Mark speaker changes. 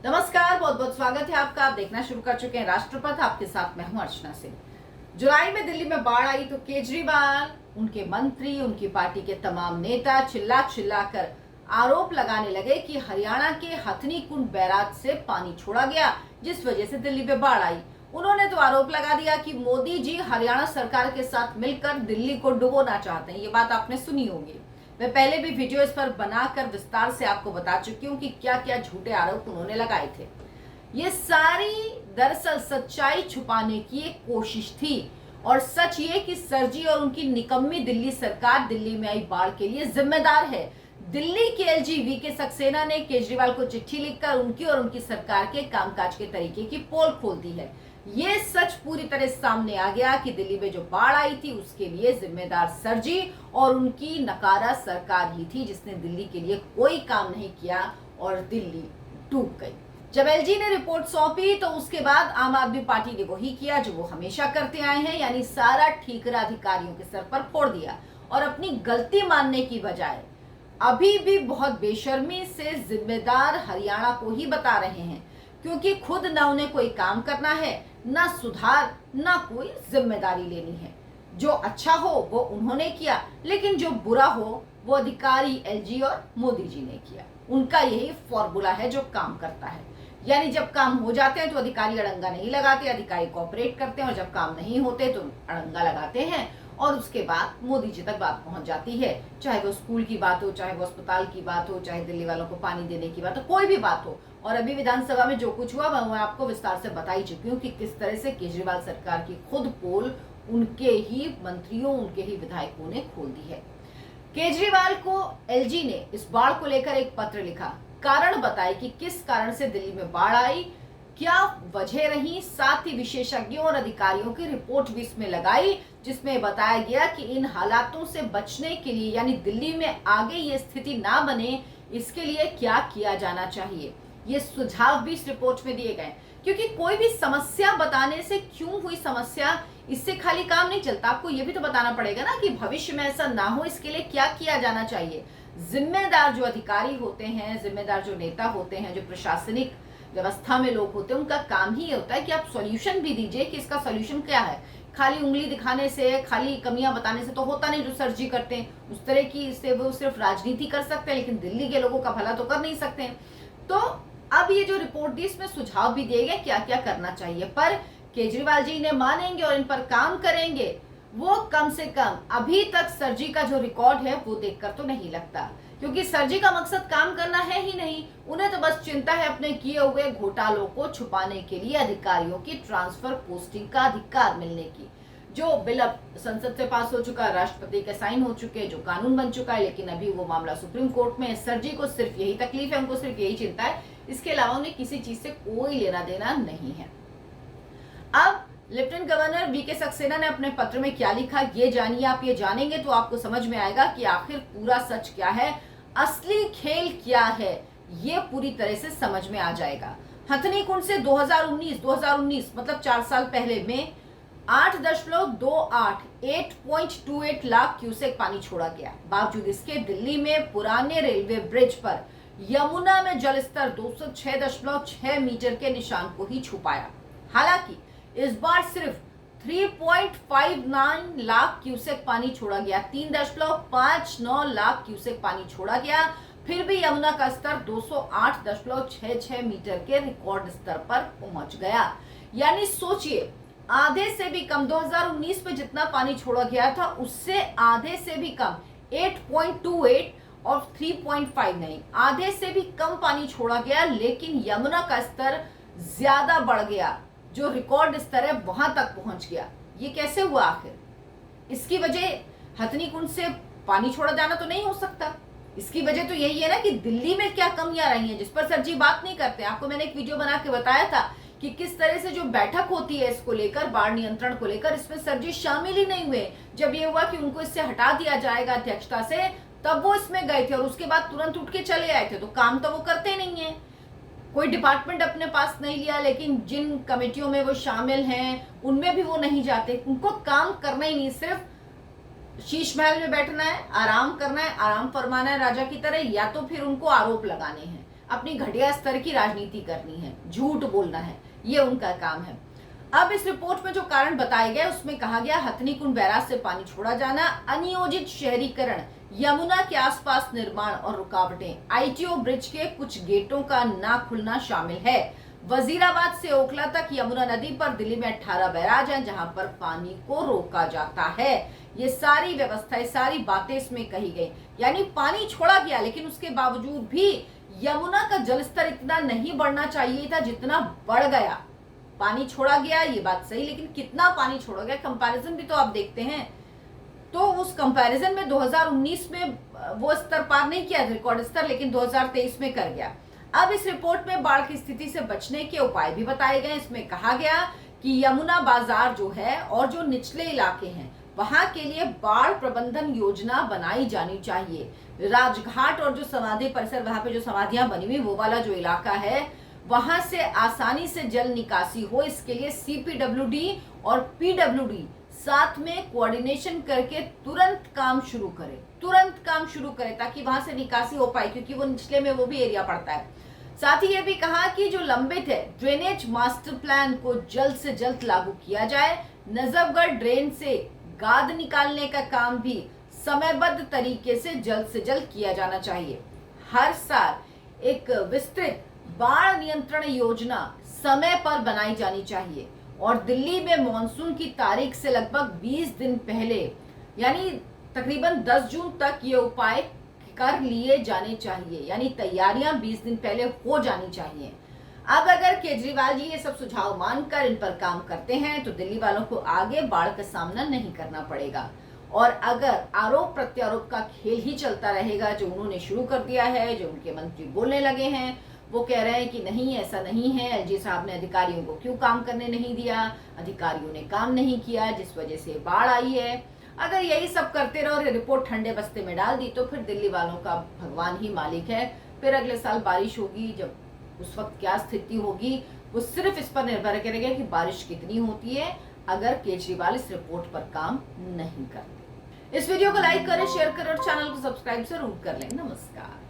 Speaker 1: नमस्कार, बहुत बहुत स्वागत है आपका। आप देखना शुरू कर चुके हैं राष्ट्रपथ। आपके साथ मैं हूं अर्चना सिंह। जुलाई में दिल्ली में बाढ़ आई तो केजरीवाल, उनके मंत्री, उनकी पार्टी के तमाम नेता चिल्ला चिल्ला कर आरोप लगाने लगे कि हरियाणा के हथनी कुंड बैराज से पानी छोड़ा गया, जिस वजह से दिल्ली में बाढ़ आई। उन्होंने तो आरोप लगा दिया कि मोदी जी हरियाणा सरकार के साथ मिलकर दिल्ली को डुबोना चाहते हैं। ये बात आपने सुनी होगी। मैं पहले भी वीडियो इस पर बनाकर विस्तार से आपको बता चुकी हूँ कि क्या क्या झूठे आरोप उन्होंने लगाए थे। ये सारी दरअसल सच्चाई छुपाने की एक कोशिश थी। और सच ये कि सरजी और उनकी निकम्मी दिल्ली सरकार दिल्ली में आई बाढ़ के लिए जिम्मेदार है। दिल्ली के एलजी वीके सक्सेना ने केजरीवाल को चिट्ठी लिखकर उनकी और उनकी सरकार के कामकाज के तरीके की पोल खोल दी है। ये सच पूरी तरह सामने आ गया कि दिल्ली में जो बाढ़ आई थी उसके लिए जिम्मेदार सरजी और उनकी नकारा सरकार ही थी, जिसने दिल्ली के लिए कोई काम नहीं किया और दिल्ली डूब गई। जब एलजी ने रिपोर्ट सौंपी तो उसके बाद आम आदमी पार्टी ने वही किया जो वो हमेशा करते आए हैं, यानी सारा ठीकरा अधिकारियों के सर पर फोड़ दिया और अपनी गलती मानने की बजाय अभी भी बहुत बेशर्मी से जिम्मेदार हरियाणा को ही बता रहे हैं, क्योंकि खुद न उन्हें कोई काम करना है, ना सुधार, ना कोई जिम्मेदारी लेनी है। जो अच्छा हो वो उन्होंने किया, लेकिन जो बुरा हो वो अधिकारी एलजी और मोदी जी ने किया। उनका यही फॉर्मूला है जो काम करता है। यानी जब काम हो जाते हैं तो अधिकारी अड़ंगा नहीं लगाते, अधिकारी कोऑपरेट करते हैं, और जब काम नहीं होते तो अड़ंगा लगाते हैं और उसके बाद मोदी जी तक बात पहुंच जाती है। चाहे वो स्कूल की बात हो, चाहे वो अस्पताल की बात हो, चाहे दिल्ली वालों को पानी देने की बात हो, कोई भी बात हो। और अभी विधानसभा में जो कुछ हुआ मैं आपको विस्तार से बता ही चुकी हूँ कि किस तरह से केजरीवाल सरकार की खुद पोल उनके ही मंत्रियों, उनके ही विधायकों ने खोल दी है। केजरीवाल को एलजी ने इस बाढ़ को लेकर एक पत्र लिखा, कारण बताए कि किस कारण से दिल्ली में बाढ़ आई, क्या वजह रही, साथ ही विशेषज्ञों और अधिकारियों की रिपोर्ट भी इसमें लगाई, जिसमें बताया गया कि इन हालातों से बचने के लिए, यानी दिल्ली में आगे ये स्थिति ना बने, इसके लिए क्या किया जाना चाहिए। ये सुझाव भी इस रिपोर्ट में दिए गए, क्योंकि कोई भी समस्या बताने से क्यों हुई समस्या, इससे खाली काम नहीं चलता। आपको ये भी तो बताना पड़ेगा ना कि भविष्य में ऐसा ना हो, इसके लिए क्या किया जाना चाहिए। जिम्मेदार जो अधिकारी होते हैं, जिम्मेदार जो नेता होते हैं, जो प्रशासनिक व्यवस्था में लोग होते हैं, उनका काम ही ये होता है कि आप सॉल्यूशन भी दीजिए कि इसका सॉल्यूशन क्या है। खाली उंगली दिखाने से, खाली कमियां बताने से तो होता नहीं। जो सरजी करते हैं उस तरह की से वो सिर्फ राजनीति कर सकते हैं, लेकिन दिल्ली के लोगों का भला तो कर नहीं सकते हैं। तो अब ये जो रिपोर्ट दी इसमें सुझाव भी दिए गए क्या क्या करना चाहिए, पर केजरीवाल जी ने मानेंगे और इन पर काम करेंगे, वो कम से कम अभी तक सरजी का जो रिकॉर्ड है वो देखकर तो नहीं लगता। क्योंकि सरजी का मकसद काम करना है ही नहीं, उन्हें तो बस चिंता है अपने किए हुए घोटालों को छुपाने के लिए अधिकारियों की ट्रांसफर पोस्टिंग का अधिकार मिलने की। जो बिल अब संसद से पास हो चुका, राष्ट्रपति के साइन हो चुके, जो कानून बन चुका है, लेकिन अभी वो मामला सुप्रीम कोर्ट में है। सरजी को सिर्फ यही तकलीफ है, उनको सिर्फ यही चिंता है, इसके अलावा उन्हें किसी चीज से कोई लेना देना नहीं है। अब लेफ्टिनेंट गवर्नर वीके सक्सेना ने अपने पत्र में क्या लिखा, ये जानिए। आप ये जानेंगे तो आपको समझ में आएगा कि आखिर पूरा सच क्या है, असली खेल क्या है, ये पूरी तरह से समझ में आ जाएगा। हथनी कुंड से 2019 मतलब 4 साल पहले में 8.28 लाख क्यूसेक पानी छोड़ा गया। बावजूद इसके दिल्ली में पुराने रेलवे ब्रिज पर यमुना में जलस्तर 206.6 मीटर के निशान को ही छू पाया। हालांकि इस बार सिर्फ 3.59 लाख क्यूसेक पानी छोड़ा गया, 3.59 लाख क्यूसेक पानी छोड़ा गया, फिर भी यमुना का स्तर 208.66 मीटर के रिकॉर्ड स्तर पर पहुंच गया। यानी सोचिए, आधे से भी कम 2019 में जितना पानी छोड़ा गया था उससे आधे से भी कम 8.28 और 3.5 नहीं, आधे से भी कम पानी छोड़ा गया, लेकिन यमुना का स्तर ज्यादा बढ़ गया। जो रिकॉर्ड स्तर है वहां तक पहुंच गया। ये कैसे हुआ आखिर? इसकी वजह हथनी कुंड से पानी छोड़ा जाना तो नहीं हो सकता। इसकी वजह तो यही है ना कि दिल्ली में क्या कमियां रही हैं, जिस पर सरजी बात नहीं करते। आपको मैंने एक वीडियो बना के बताया था कि किस तरह से जो बैठक होती है इसको लेकर, बाढ़ नियंत्रण को लेकर, इसमें सरजी शामिल ही नहीं हुए। जब ये हुआ कि उनको इससे हटा दिया जाएगा अध्यक्षता से, तब वो इसमें गए थे और उसके बाद तुरंत उठ के चले आए थे। तो काम तो वो करते नहीं है, कोई डिपार्टमेंट अपने पास नहीं लिया, लेकिन जिन कमेटियों में वो शामिल हैं उनमें भी वो नहीं जाते। उनको काम करना ही नहीं, सिर्फ शीश महल में बैठना है, आराम करना है, आराम फरमाना है राजा की तरह, या तो फिर उनको आरोप लगाने हैं। अपनी घटिया स्तर की राजनीति करनी है, झूठ बोलना है, ये उनका काम है। अब इस रिपोर्ट में जो कारण बताए गए उसमें कहा गया हथनी कुंड बैराज से पानी छोड़ा जाना, अनियोजित शहरीकरण, यमुना के आसपास निर्माण और रुकावटें, आईटीओ ब्रिज के कुछ गेटों का ना खुलना शामिल है। वजीराबाद से ओखला तक यमुना नदी पर दिल्ली में 18 बैराज हैं जहां पर पानी को रोका जाता है। ये सारी व्यवस्थाएं, सारी बातें इसमें कही गई। यानी पानी छोड़ा गया लेकिन उसके बावजूद भी यमुना का जलस्तर इतना नहीं बढ़ना चाहिए था जितना बढ़ गया। पानी छोड़ा गया ये बात सही, लेकिन कितना पानी छोड़ा गया कंपैरिजन भी तो आप देखते हैं। तो उस कंपैरिजन में 2019 में वो स्तर पार नहीं किया रिकॉर्ड स्तर, लेकिन 2023 में कर गया। अब इस रिपोर्ट में बाढ़ की स्थिति से बचने के उपाय भी बताए गए। इसमें कहा गया कि यमुना बाजार जो है और जो निचले इलाके हैं वहां के लिए बाढ़ प्रबंधन योजना बनाई जानी चाहिए। राजघाट और जो समाधि परिसर, वहां पे जो समाधियां बनी हुई वो वाला जो इलाका है वहां से आसानी से जल निकासी हो, इसके लिए सीपीडब्ल्यूडी और पीडब्ल्यूडी साथ में कोऑर्डिनेशन करके तुरंत काम शुरू करे ताकि वहां से निकासी हो पाए, क्योंकि वो निचले में वो भी एरिया पड़ता है। साथ ही ये भी कहा कि जो लंबित है ड्रेनेज मास्टर प्लान को जल्द से जल्द लागू किया जाए। नजफगढ़ ड्रेन से गाद निकालने का काम भी समयबद्ध तरीके से जल्द किया जाना चाहिए। हर साल एक विस्तृत बाढ़ नियंत्रण योजना समय पर बनाई जानी चाहिए और दिल्ली में मॉनसून की तारीख से लगभग 20 दिन पहले यानी तकरीबन 10 जून तक ये उपाय कर लिए जाने चाहिए। यानी तैयारियां 20 दिन पहले हो जानी चाहिए। अब अगर केजरीवाल जी ये सब सुझाव मानकर इन पर काम करते हैं तो दिल्ली वालों को आगे बाढ़ का सामना नहीं करना पड़ेगा। और अगर आरोप प्रत्यारोप का खेल ही चलता रहेगा जो उन्होंने शुरू कर दिया है, जो उनके मंत्री बोलने लगे हैं, वो कह रहे हैं कि नहीं ऐसा नहीं है, एलजी साहब ने अधिकारियों को क्यों काम करने नहीं दिया, अधिकारियों ने काम नहीं किया जिस वजह से बाढ़ आई है। अगर यही सब करते रहो और रिपोर्ट ठंडे बस्ते में डाल दी तो फिर दिल्ली वालों का भगवान ही मालिक है। फिर अगले साल बारिश होगी, जब उस वक्त क्या स्थिति होगी वो सिर्फ इस पर निर्भर करेगा कि बारिश कितनी होती है अगर केजरीवाल इस रिपोर्ट पर काम नहीं करते। इस वीडियो को लाइक करें, शेयर करें और चैनल को सब्सक्राइब जरूर कर लें। नमस्कार।